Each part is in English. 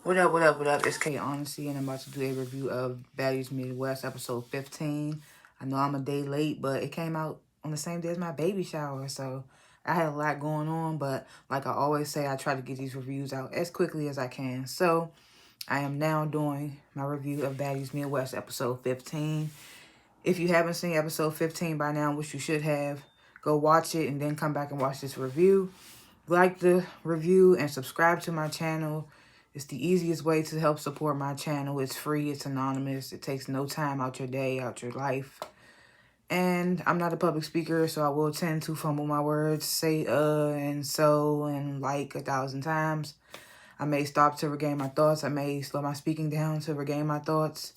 What up, what up, what up? It's K.Honesty, and I'm about to do a review of Baddies Midwest, episode 15. I know I'm a day late, but it came out on the same day as my baby shower, so I had a lot going on, but like I always say, I try to get these reviews out as quickly as I can. So, I am now doing my review of Baddies Midwest, episode 15. If you haven't seen episode 15 by now, which you should have, go watch it and then come back and watch this review. Like the review and subscribe to my channel. It's the easiest way to help support my channel. It's free, it's anonymous, it takes no time out your day, out your life. And I'm not a public speaker, so I will tend to fumble my words, say and so and like 1,000 times. I may stop to regain my thoughts. I may slow my speaking down to regain my thoughts.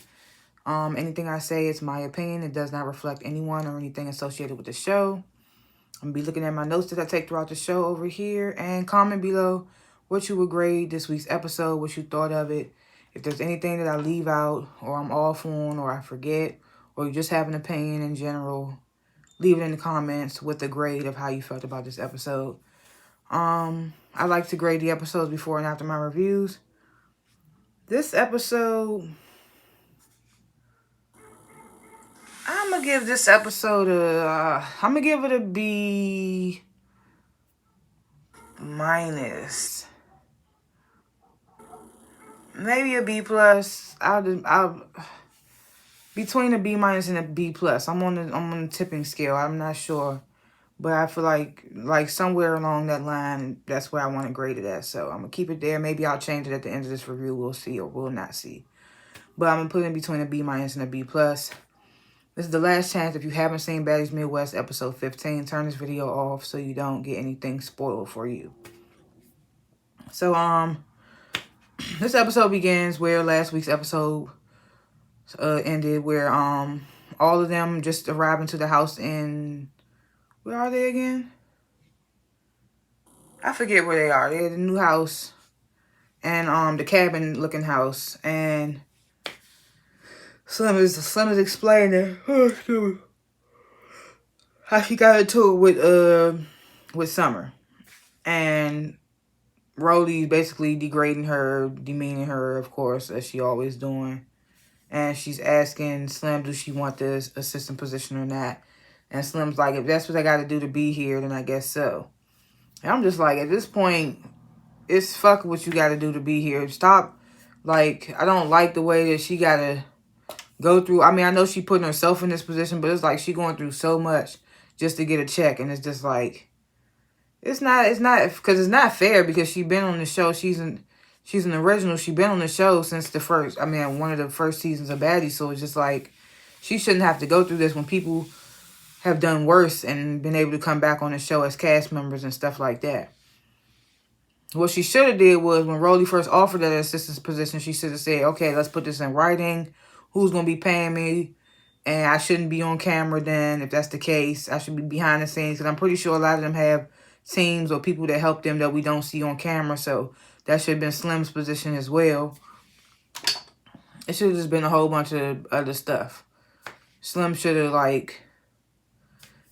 Anything I say is my opinion. It does not reflect anyone or anything associated with the show. I'm going to be looking at my notes that I take throughout the show over here. And comment below what you would grade this week's episode, what you thought of it. If there's anything that I leave out or I'm off on or I forget or you just have an opinion in general, leave it in the comments with the grade of how you felt about this episode. I like to grade the episodes before and after my reviews. This episode, I'm going to give this episode I'm going to give it a B minus. Maybe a B plus. I'll between a B minus and a B plus. I'm on the tipping scale. I'm not sure, but I feel like somewhere along that line, that's where I want to grade it at. So I'm gonna keep it there. Maybe I'll change it at the end of this review. We'll see or we'll not see. But I'm gonna put it in between a B minus and a B plus. This is the last chance. If you haven't seen Baddies Midwest episode 15, turn this video off so you don't get anything spoiled for you. So this episode begins where last week's episode ended, where all of them just arrived into the house in, where are they again? I forget where they are. They're the new house and the cabin looking house, and Slim is explaining how she got into it with Summer, and Rolly's basically degrading her, demeaning her, of course, as she always doing. And she's asking Slim, do she want this assistant position or not? And Slim's like, if that's what I got to do to be here, then I guess so. And I'm just like, at this point, it's fuck what you got to do to be here. Stop. Like, I don't like the way that she got to go through. I mean, I know she putting herself in this position, but it's like she going through so much just to get a check. And it's just like, it's not, because it's not fair, because she been on the show. She's an original. She been on the show since one of the first seasons of Baddies. So it's just like, she shouldn't have to go through this when people have done worse and been able to come back on the show as cast members and stuff like that. What she should have did was, when Rolly first offered that assistant's position, she should have said, okay, let's put this in writing. Who's going to be paying me? And I shouldn't be on camera then, if that's the case. I should be behind the scenes, because I'm pretty sure a lot of them have teams or people that help them that we don't see on camera. So that should have been Slim's position as well. It should have just been a whole bunch of other stuff. Slim should have, like...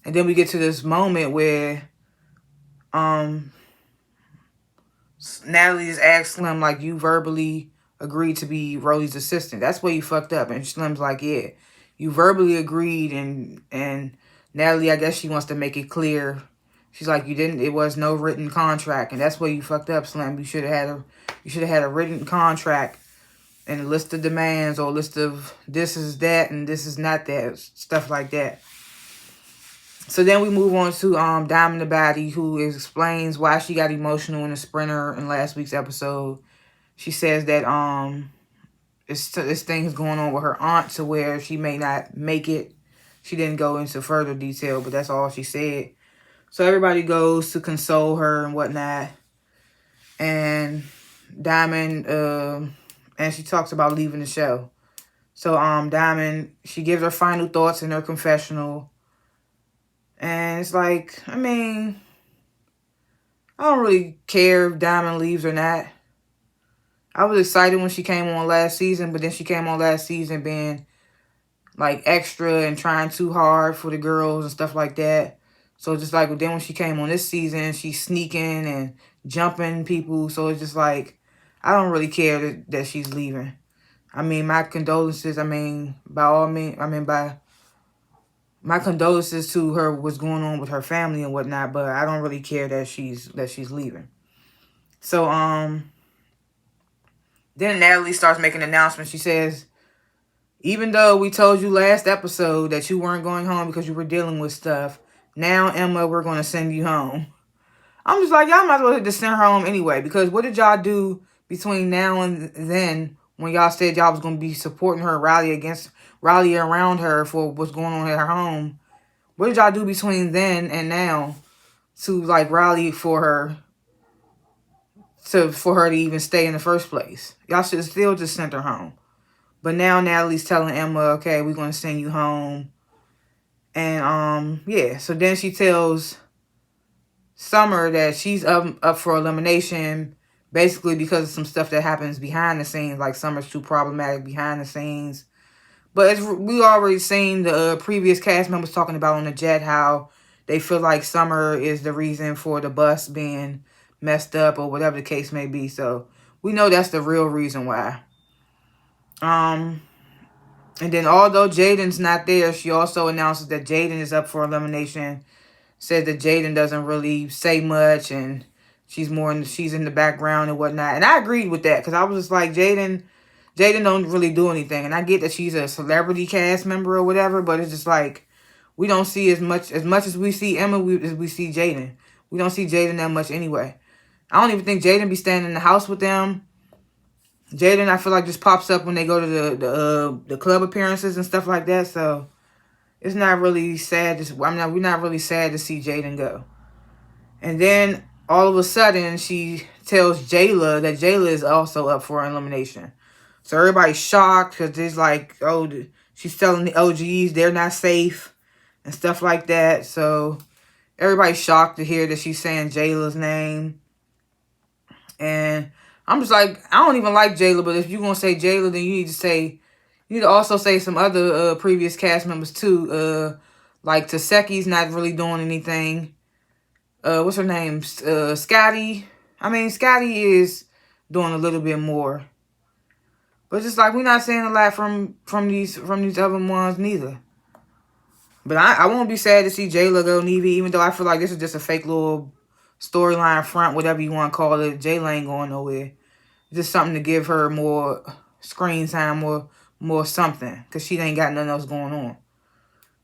And then we get to this moment where Natalie just asked Slim, like, you verbally agreed to be Rolly's assistant. That's where you fucked up. And Slim's like, yeah, you verbally agreed. And Natalie, I guess she wants to make it clear. She's like, it was no written contract. And that's where you fucked up, Slim. You should have had a written contract and a list of demands, or a list of this is that and this is not that, stuff like that. So then we move on to Diamond the Baddie, who explains why she got emotional in the Sprinter in last week's episode. She says that this thing is going on with her aunt, to where she may not make it. She didn't go into further detail, but that's all she said. So everybody goes to console her and whatnot. And Diamond, and she talks about leaving the show. So Diamond, she gives her final thoughts in her confessional. And it's like, I mean, I don't really care if Diamond leaves or not. I was excited when she came on last season, but then she came on last season being like extra and trying too hard for the girls and stuff like that. So just like, then when she came on this season, she's sneaking and jumping people. So it's just like, I don't really care that she's leaving. I mean, my condolences. I mean, by all means, by my condolences to her, what's going on with her family and whatnot. But I don't really care that she's leaving. So then Natalie starts making announcements. She says, even though we told you last episode that you weren't going home because you were dealing with stuff, now Emma, we're going to send you home. I'm just like, y'all might as well just send her home anyway, because what did y'all do between now and then when y'all said y'all was going to be supporting her, rally around her for what's going on at her home? What did y'all do between then and now to like rally for her to even stay in the first place? Y'all should still just send her home. But now Natalie's telling Emma, okay, we're going to send you home. And yeah, so then she tells Summer that she's up for elimination, basically because of some stuff that happens behind the scenes, like Summer's too problematic behind the scenes. But we already seen the previous cast members talking about on the jet how they feel like Summer is the reason for the bus being messed up or whatever the case may be. So we know that's the real reason why. And then although Jaden's not there, she also announces that Jaden is up for elimination. Said that Jaden doesn't really say much and she's in the background and whatnot. And I agreed with that because I was just like, Jaden don't really do anything. And I get that she's a celebrity cast member or whatever, but it's just like we don't see as much as we see Emma as we see Jaden. We don't see Jaden that much anyway. I don't even think Jaden be standing in the house with them. Jaden, I feel like, just pops up when they go to the club appearances and stuff like that. So it's not really sad. We're not really sad to see Jaden go. And then all of a sudden, she tells Jayla that Jayla is also up for elimination. So everybody's shocked because there's like, oh, she's telling the OGs they're not safe and stuff like that. So everybody's shocked to hear that she's saying Jayla's name. And I'm just like, I don't even like Jayla, but if you're going to say Jayla, then you need to also say some other previous cast members too. Like Taseki's not really doing anything. What's her name? Scotty. I mean, Scotty is doing a little bit more. But just like we're not saying a lot from these other ones neither. But I won't be sad to see Jayla go neither, even though I feel like this is just a fake little storyline front, whatever you want to call it. Jayla ain't going nowhere. Just something to give her more screen time or more something. Because she ain't got nothing else going on.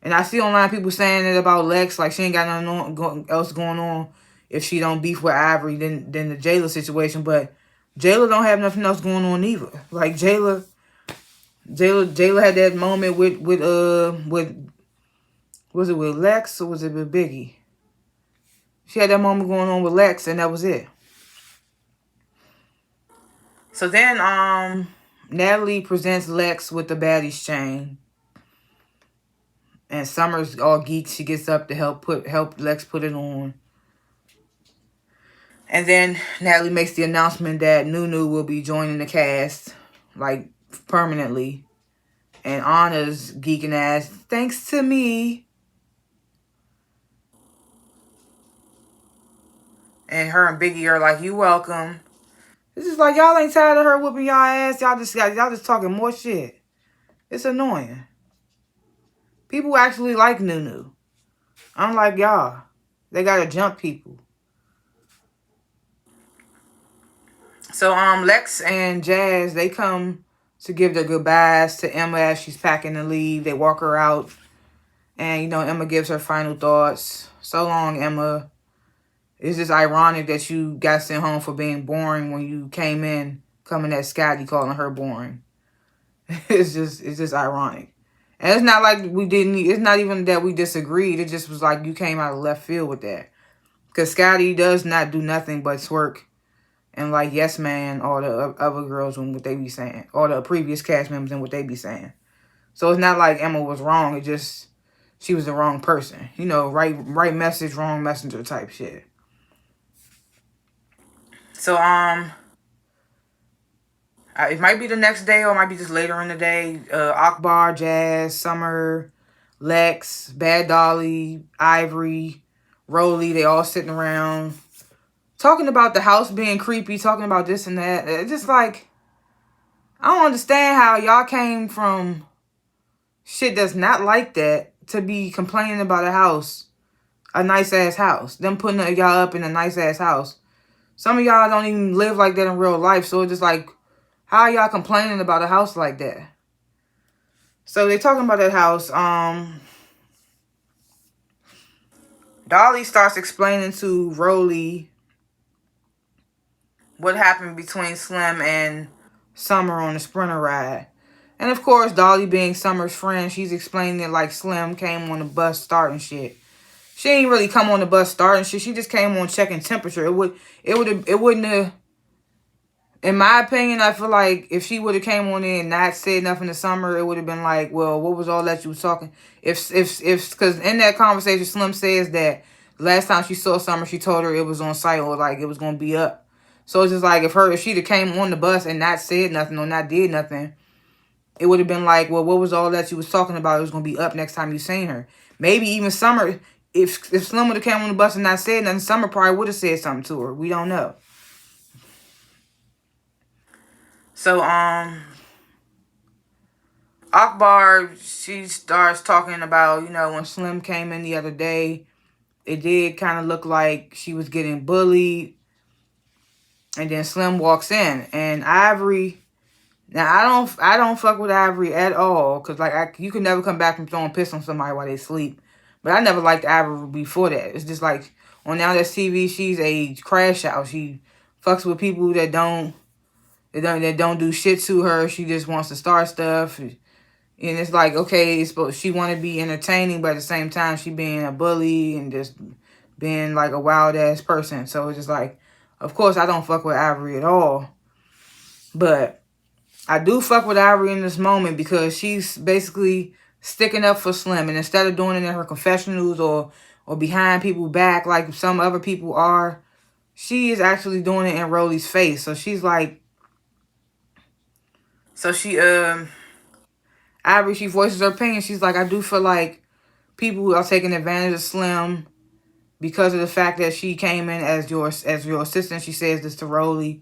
And I see online people saying it about Lex, like she ain't got nothing else going on if she don't beef with Ivory than the Jayla situation. But Jayla don't have nothing else going on either. Like Jayla had that moment with was it with Lex or was it with Biggie? She had that moment going on with Lex and that was it. So then Natalie presents Lex with the Baddies chain. And Summer's all geek. She gets up to help Lex put it on. And then Natalie makes the announcement that Nunu will be joining the cast, like, permanently. And Anna's geeking ass, thanks to me. And her and Biggie are like, you welcome. It's just like, y'all ain't tired of her whooping y'all ass. Y'all just talking more shit. It's annoying. People actually like Nunu. Unlike y'all. They gotta jump people. So Lex and Jazz, they come to give their goodbyes to Emma as she's packing to leave. They walk her out. And, Emma gives her final thoughts. So long, Emma. It's just ironic that you got sent home for being boring when you came in, coming at Scotty, calling her boring. It's just ironic. And it's not like it's not even that we disagreed. It just was like you came out of left field with that. Because Scotty does not do nothing but twerk and like yes man all the other girls and what they be saying. All the previous cast members and what they be saying. So it's not like Emma was wrong. It just, she was the wrong person. Right message, wrong messenger type shit. So, it might be the next day or it might be just later in the day. Akbar, Jazz, Summer, Lex, Bad Dolly, Ivory, Rolly, they all sitting around talking about the house being creepy, talking about this and that. It's just like, I don't understand how y'all came from shit that's not like that to be complaining about a house, a nice ass house. Them putting y'all up in a nice ass house. Some of y'all don't even live like that in real life. So it's just like, how are y'all complaining about a house like that? So they talking about that house. Dolly starts explaining to Rolly what happened between Slim and Summer on the Sprinter ride. And of course, Dolly being Summer's friend, she's explaining it like Slim came on the bus starting shit. She ain't really come on the bus starting shit. She just came on checking temperature. It wouldn't have. In my opinion, I feel like if she would have came on in and not said nothing to Summer, it would have been like, well, what was all that you was talking? Because in that conversation, Slim says that last time she saw Summer, she told her it was on site or like it was gonna be up. So it's just like if she'd have came on the bus and not said nothing or not did nothing, it would have been like, well, what was all that you was talking about? It was gonna be up next time you seen her. Maybe even Summer, if Slim would have came on the bus and not said nothing, Summer probably would have said something to her. We don't know. So, Akbar, she starts talking about, when Slim came in the other day, it did kind of look like she was getting bullied. And then Slim walks in. And Ivory, now I don't fuck with Ivory at all. Because, like, you can never come back from throwing piss on somebody while they sleep. But I never liked Ivory before that. It's just like, on Now That's TV, she's a crash out. She fucks with people that don't do shit to her. She just wants to start stuff. And it's like, okay, she want to be entertaining, but at the same time, she being a bully and just being like a wild ass person. So it's just like, of course, I don't fuck with Ivory at all. But I do fuck with Ivory in this moment because she's basically sticking up for Slim. And instead of doing it in her confessionals or behind people's back like some other people are, she is actually doing it in Rolly's face. So she's like, Ivory, she voices her opinion. She's like, I do feel like people are taking advantage of Slim because of the fact that she came in as your assistant. She says this to Rolly.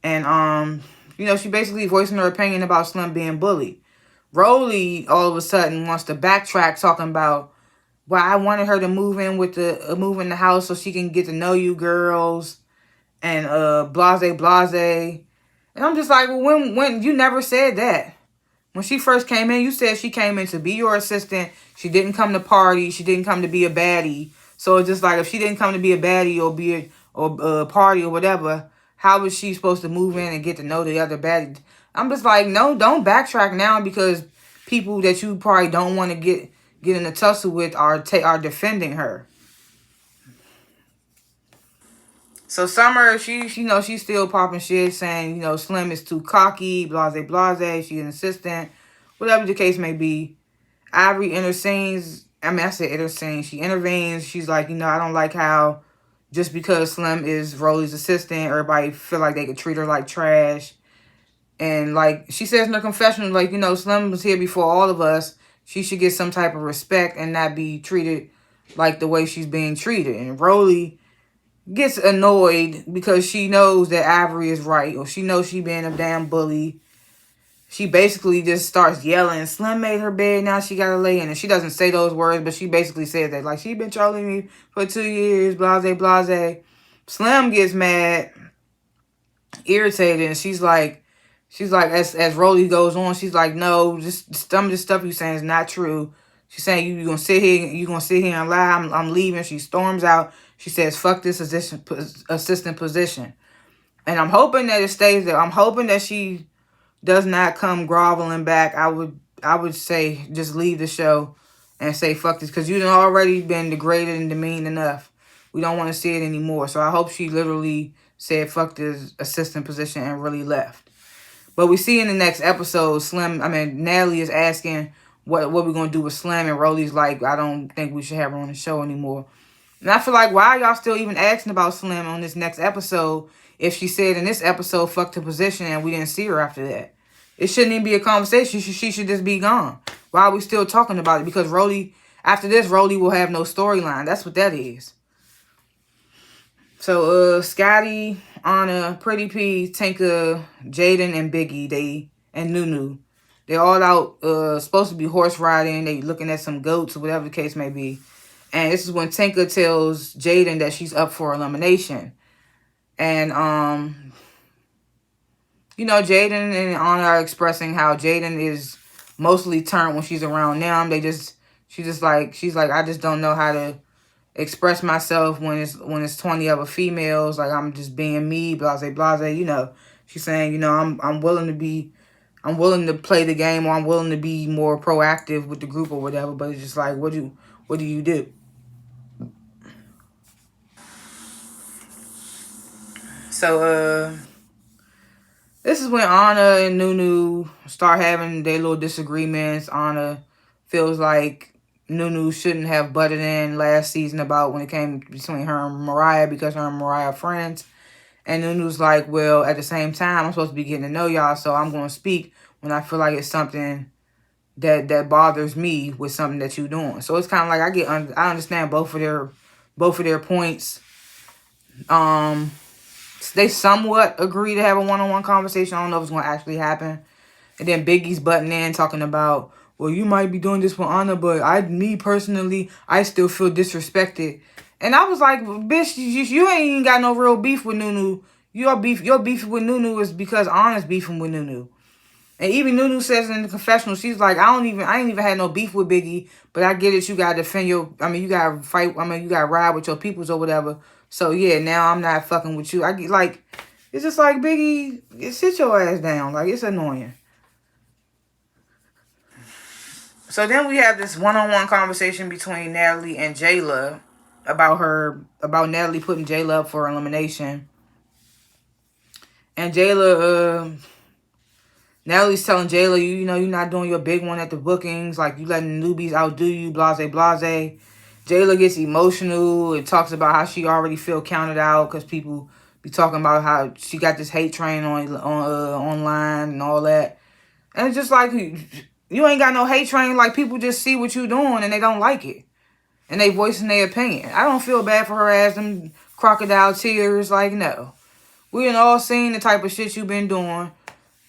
And, she basically voicing her opinion about Slim being bullied. Rolly, all of a sudden, wants to backtrack talking about, well, I wanted her to move in the house so she can get to know you girls and blase. And I'm just like, well, when you never said that. When she first came in, you said she came in to be your assistant. She didn't come to party. She didn't come to be a baddie. So it's just like, if she didn't come to be a baddie or a party or whatever, how was she supposed to move in and get to know the other baddies? I'm just like, no, don't backtrack now because people that you probably don't want to get in a tussle with are defending her. So Summer, she's still popping shit, saying, Slim is too cocky, blase, she's an assistant, whatever the case may be. Ivory intercedes. She intervenes. She's like, I don't like how just because Slim is Rolly's assistant, everybody feel like they could treat her like trash. And like she says in her confession, like, Slim was here before all of us. She should get some type of respect and not be treated like the way she's being treated. And Rolly gets annoyed because she knows that Ivory is right, or she knows she being a damn bully. She basically just starts yelling, Slim made her bed, now she gotta lay in it. She doesn't say those words, but she basically says that. Like, she been trolling me for 2 years, blase. Slim gets mad, irritated, and she's like, as Rolly goes on, she's like, no, just some of the stuff you saying is not true. She's saying you gonna sit here and lie. I'm leaving. She storms out. She says, fuck this assistant position. And I'm hoping that it stays there. I'm hoping that she does not come groveling back. I would say just leave the show and say fuck this, because you've already been degraded and demeaned enough. We don't want to see it anymore. So I hope she literally said fuck this assistant position and really left. But we see in the next episode, Natalie is asking what we're going to do with Slim, and Rolly's like, I don't think we should have her on the show anymore. And I feel like, why are y'all still even asking about Slim on this next episode if she said in this episode, fuck the position, and we didn't see her after that? It shouldn't even be a conversation. She should just be gone. Why are we still talking about it? Because Rolly, after this, Rolly will have no storyline. That's what that is. So Scotty, Anna, Pretty P, Tinka, Jaden, and Biggie, and Nunu. They're all out supposed to be horse riding. They looking at some goats or whatever the case may be. And this is when Tinka tells Jaden that she's up for elimination. And Jaden and Anna are expressing how Jaden is mostly turned when she's around them. She's like, I just don't know how to express myself when it's 20 other females. Like, I'm just being me, blase, blase. She's saying, I'm willing to play the game, or I'm willing to be more proactive with the group or whatever. But it's just like, what do you do? So this is when Anna and Nunu start having their little disagreements. Anna feels like Nunu shouldn't have butted in last season about when it came between her and Mariah, because her and Mariah are friends. And Nunu's like, well, at the same time, I'm supposed to be getting to know y'all, so I'm going to speak when I feel like it's something that bothers me with something that you're doing. So it's kind of like I understand both of their points. They somewhat agree to have a one-on-one conversation. I don't know if it's going to actually happen. And then Biggie's butting in talking about, well, you might be doing this for Anna, but me personally, I still feel disrespected. And I was like, bitch, you ain't even got no real beef with Nunu. Your beef with Nunu is because Anna's beefing with Nunu. And even Nunu says in the confessional, she's like, I ain't even had no beef with Biggie, but I get it. You gotta defend you gotta fight. You gotta ride with your peoples or whatever. So yeah, now I'm not fucking with you. It's just like, Biggie, sit your ass down. Like, it's annoying. So then we have this one-on-one conversation between Natalie and Jayla about Natalie putting Jayla up for elimination. And Natalie's telling Jayla, you're not doing your big one at the bookings. Like, you letting newbies outdo you, blase, blase. Jayla gets emotional and talks about how she already feel counted out because people be talking about how she got this hate train on online and all that. And it's just like, you ain't got no hate train. Like, people just see what you doing and they don't like it. And they voicing their opinion. I don't feel bad for her ass, them crocodile tears. Like, no. We done all seen the type of shit you been doing.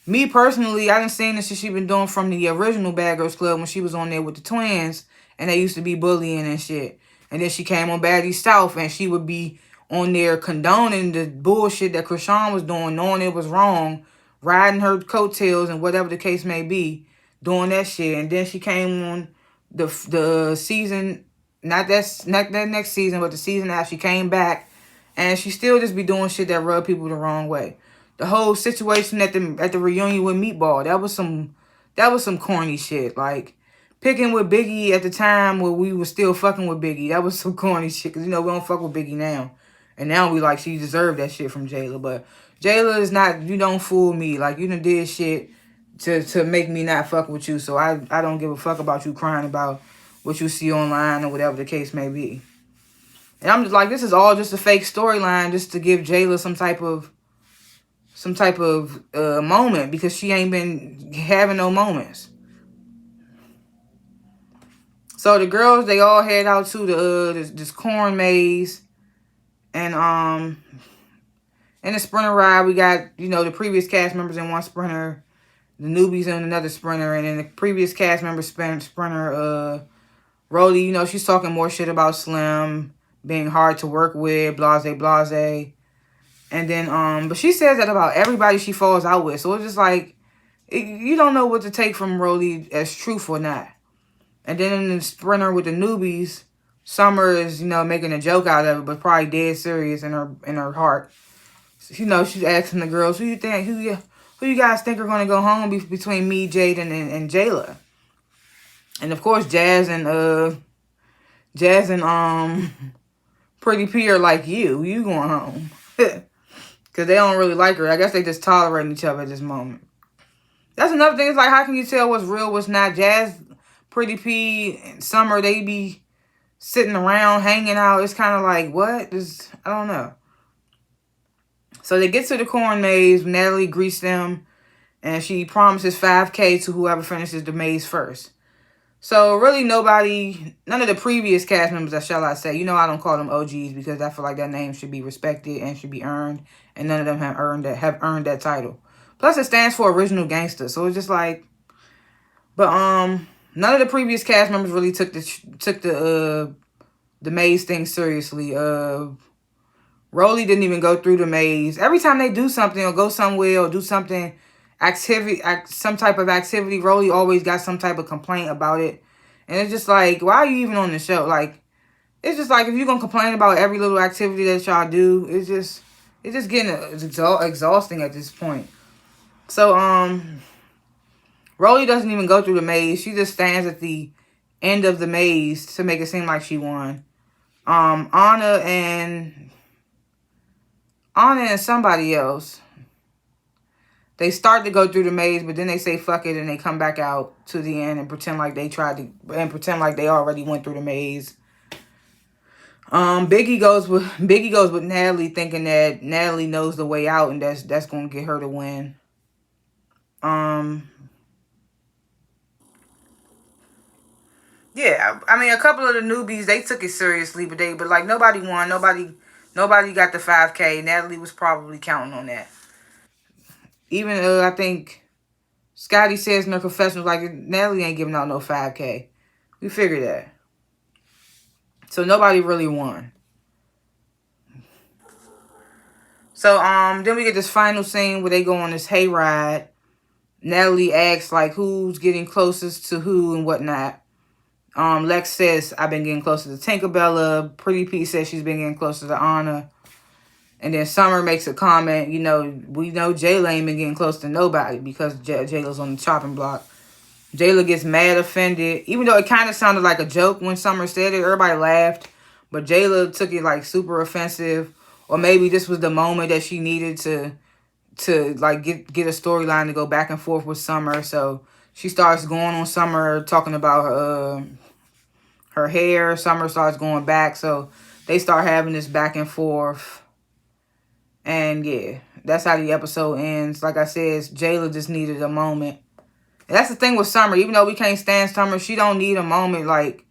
Me personally, I done seen the shit she been doing from the original Bad Girls Club when she was on there with the twins. And they used to be bullying and shit. And then she came on Baddies South and she would be on there condoning the bullshit that Krishan was doing, knowing it was wrong, riding her coattails and whatever the case may be, doing that shit. And then she came on the season, not that next season, but the season after, she came back and she still just be doing shit that rub people the wrong way. The whole situation at the reunion with Meatball, that was some corny shit. Like, picking with Biggie at the time where we were still fucking with Biggie, that was some corny shit. Because, we don't fuck with Biggie now. And now we like, she deserved that shit from Jayla. But Jayla is not, you don't fool me. Like, you done did shit to make me not fuck with you. So I don't give a fuck about you crying about what you see online or whatever the case may be. And I'm just like, this is all just a fake storyline just to give Jayla some type of moment, because she ain't been having no moments. So the girls, they all head out to this corn maze, and in the sprinter ride, we got the previous cast members in one sprinter, the newbies in another sprinter, and then the previous cast member sprinter, Rolly, she's talking more shit about Slim being hard to work with, blase, blase. And then, but she says that about everybody she falls out with. So it's just like, you don't know what to take from Rolly as truth or not. And then in the sprinter with the newbies, Summer is, making a joke out of it, but probably dead serious in her heart. She's asking the girls, who you guys think are going to go home between me, Jaden, and Jayla? And of course, Jazz and Pretty P are like, you going home. Because they don't really like her. I guess they just tolerating each other at this moment. That's another thing. It's like, how can you tell what's real, what's not? Jazz, Pretty P, and Summer, they be sitting around, hanging out. It's kind of like, what? I don't know. So they get to the corn maze. Natalie greets them. And she promises $5K to whoever finishes the maze first. So really none of the previous cast members, shall I say, I don't call them OGs because I feel like that name should be respected and should be earned, and none of them have earned that title. Plus it stands for original gangster, so it's just like, but none of the previous cast members really took the maze thing seriously. Rolly didn't even go through the maze. Every time they do something or go somewhere or do something, some type of activity, Rolly always got some type of complaint about it. And it's just like, why are you even on the show? Like, it's just like, if you're going to complain about every little activity that y'all do, it's just getting exhausting at this point. So, Rolly doesn't even go through the maze. She just stands at the end of the maze to make it seem like she won. Anna and somebody else, they start to go through the maze, but then they say fuck it and they come back out to the end and pretend like they already went through the maze. Biggie goes with Natalie, thinking that Natalie knows the way out and that's gonna get her to win. Yeah, I mean, a couple of the newbies, they took it seriously, but like nobody won. Nobody got the 5K. Natalie was probably counting on that. Even I think Scotty says in her confessional, like, Natalie ain't giving out no 5K. We figured that. So nobody really won. So then we get this final scene where they go on this hayride. Natalie asks like who's getting closest to who and whatnot. Lex says, I've been getting closer to Tinkerbella. Pretty Pete says she's been getting closer to Anna. And then Summer makes a comment, we know Jayla ain't been getting close to nobody because Jayla's on the chopping block. Jayla gets mad, offended. Even though it kind of sounded like a joke when Summer said it, everybody laughed. But Jayla took it like super offensive. Or maybe this was the moment that she needed to like get a storyline to go back and forth with Summer. So she starts going on Summer, talking about her hair. Summer starts going back. So they start having this back and forth. And yeah, that's how the episode ends. Like I said, Jayla just needed a moment. And that's the thing with Summer. Even though we can't stand Summer, she don't need a moment like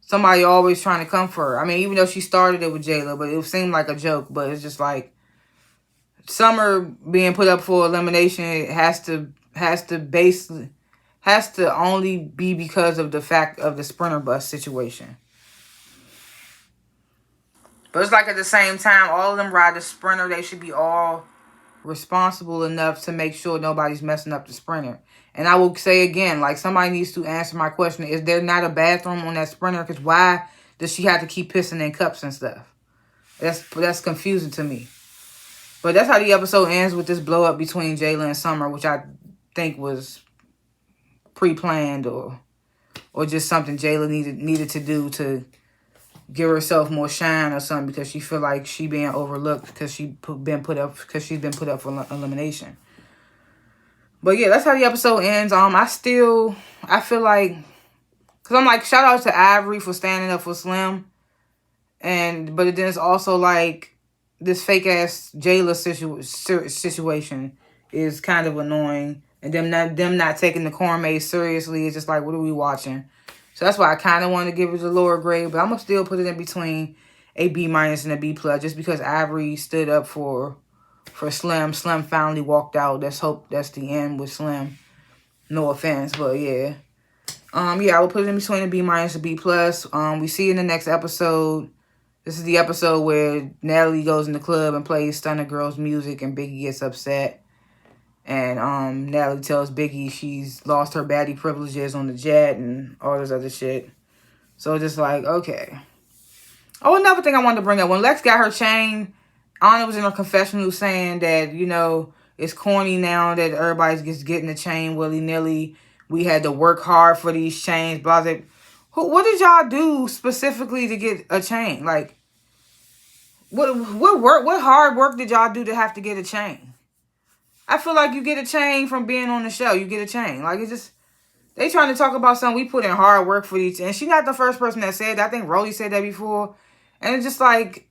somebody always trying to come for her. I mean, even though she started it with Jayla, but it seemed like a joke. But it's just like Summer being put up for elimination, it has to only be because of the fact of the Sprinter bus situation. But it's like at the same time, all of them ride the Sprinter. They should be all responsible enough to make sure nobody's messing up the Sprinter. And I will say again, like, somebody needs to answer my question. Is there not a bathroom on that Sprinter? Because why does she have to keep pissing in cups and stuff? That's confusing to me. But that's how the episode ends, with this blow up between Jayla and Summer, which I think was pre-planned or just something Jayla needed to do to give herself more shine or something, because she feel like she being overlooked because she's been put up for elimination. But yeah, that's how the episode ends. I feel like, because I'm like, shout out to Ivory for standing up for Slim, but then it's also like this fake ass Jayla situation is kind of annoying, and them not taking the corn maze seriously is just like, what are we watching? So that's why I kind of want to give it a lower grade, but I'm going to still put it in between a B- and a B+, just because Ivory stood up for Slim. Slim finally walked out. Let's hope that's the end with Slim. No offense, but yeah. Yeah, I will put it in between a B- and a B+. We see in the next episode, this is the episode where Natalie goes in the club and plays Stunner Girls music and Biggie gets upset. And Natalie tells Biggie she's lost her baddie privileges on the jet and all this other shit. So just like, okay. Oh, another thing I wanted to bring up. When Lex got her chain, Anna was in her confessional saying that, it's corny now that everybody's just getting a chain willy-nilly. We had to work hard for these chains. Blah, blah. What did y'all do specifically to get a chain? Like, what hard work did y'all do to have to get a chain? I feel like you get a chain from being on the show. You get a chain. Like, it's just, they trying to talk about something we put in hard work for each. And she's not the first person that said that. I think Rolly said that before. And it's just like,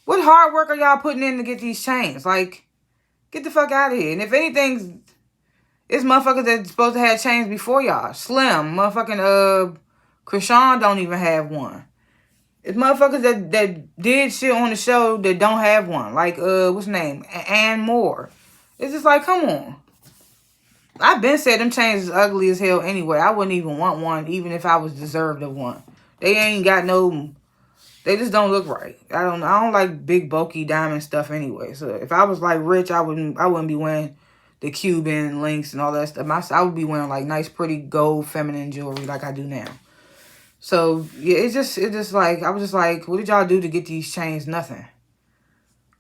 what hard work are y'all putting in to get these chains? Like, get the fuck out of here. And if anything, It's motherfuckers that's supposed to have chains before y'all. Slim, motherfucking Krishan don't even have one. It's motherfuckers that did shit on the show that don't have one. Like what's her name? Ann Moore. It's just like, come on. I've been said them chains is ugly as hell anyway. I wouldn't even want one, even if I was deserved of one. They ain't got no. They just don't look right. I don't like big bulky diamond stuff anyway. So if I was like rich, I wouldn't be wearing the Cuban links and all that stuff. I would be wearing like nice, pretty gold, feminine jewelry like I do now. So yeah, it's just like I was just like, what did y'all do to get these chains? Nothing.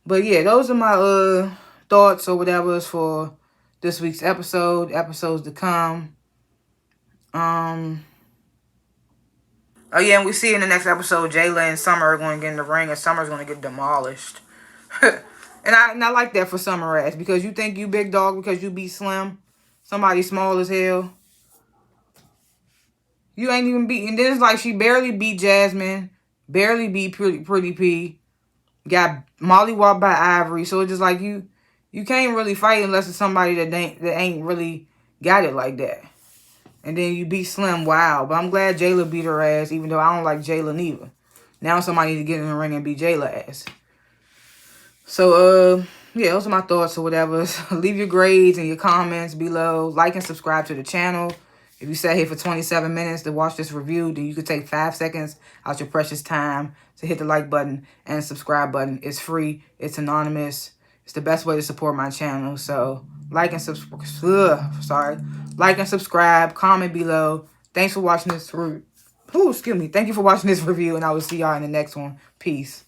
But yeah, those are my thoughts or whatever for this week's episode. Episodes to come. Oh yeah, and we see in the next episode, Jayla and Summer are going to get in the ring, and Summer's going to get demolished. and I like that for Summer ass, because you think you big dog because you beat Slim, somebody small as hell. You ain't even beat, and then it's like she barely beat Jasmine, barely beat Pretty P, got mollywopped by Ivory. So it's just like you can't really fight unless it's somebody that ain't really got it like that. And then you beat Slim, wow. But I'm glad Jayla beat her ass, even though I don't like Jayla neither. Now somebody need to get in the ring and beat Jayla ass. So, yeah, those are my thoughts or whatever. Leave your grades and your comments below. Like and subscribe to the channel. If you sat here for 27 minutes to watch this review, then you could take 5 seconds out your precious time to hit the like button and subscribe button. It's free. It's anonymous. It's the best way to support my channel. So, like and subscribe. Like and subscribe. Comment below. Thanks for watching this. Excuse me. Thank you for watching this review, and I will see y'all in the next one. Peace.